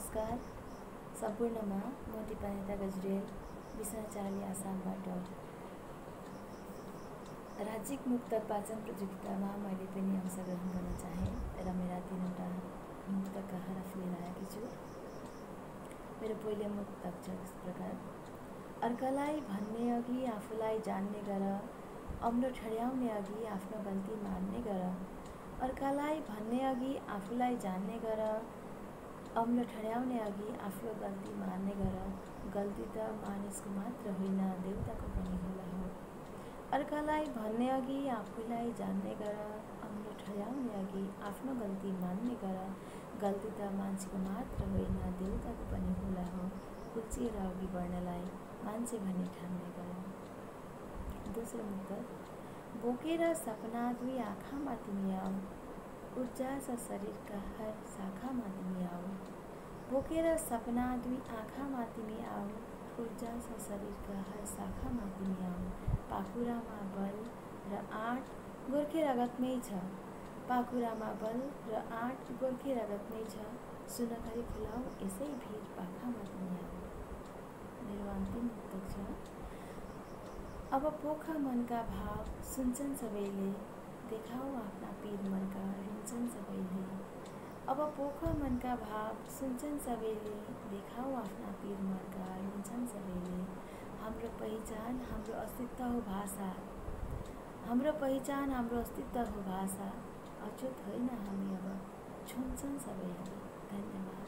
नमस्कार सम्पूर्णमा म दिपानिता गजरेल विश्वचार्य आसामबाट राज्यिक मुक्तक वाचन प्रतियोगितामा मैले पनि अंशग्रहण गर्न चाहे र मेरा 3वटा मुक्तकका हरफ लिएर आएकी छु। मेरो पहिलो मुक्तक छ यस प्रकार। अर्कालाई भन्ने अघि आफूलाई जान्ने गर, अम्लो ठड्याउने अघि आफ्नो गल्ती मान्ने गर। अर्कालाई भन्ने अघि आफूलाई जान्ने गर, अम्लो ठड्याउने अघि आफ्नो गल्ती मान्ने गर। गल्ती त मानिसको मात्र होइन, देवताको पनि होला हो। अर्कालाई भन्ने अघि आफूलाई जान्ने गर, अम्लो ठड्याउने अघि आफ्नो गल्ती मान्ने गर। गल्ती त मान्छेको मात्र होइन, देवताको पनि होला हो। कुल्चिएर अघि बढ्नलाई मान्छे भन्ने ठान्ने गर। दोस्रो मुक्तक। बोकेर सपना दुई आँखामा तिमी आऊ, ऊर्जा छ शरीरका हर शाखामा तिमी आऊ। बोकेर सपना दुई आँखामा तिमी आऊ, ऊर्जा छ शरीरका हर शाखामा तिमी आऊ। पाखुरामा बल र आँट गोर्खे रगतमै छ, पाखुरामा बल र आँट गोर्खे रगतमै छ। सुनखरी फुलाऊ यसै भिर पाखामा तिमी आऊ। मेरो अन्तिम मुक्तक छ। अब पोख मनका भाव सुन्छन् सबैले, देखाऊ आफ्ना पीर मनका रुन्छन् सबैले। अब पोख मनका भाव सुन्छन् सबैले, देखाऊ आफ्ना पीर मनका रुन्छन् सबैले। हाम्रो पहिचान हाम्रो अस्तित्व हो भाषा, हाम्रो पहिचान हाम्रो अस्तित्व हो भाषा। अछुत होइन हामी अब, छुन्छन् सबैले। धन्यवाद।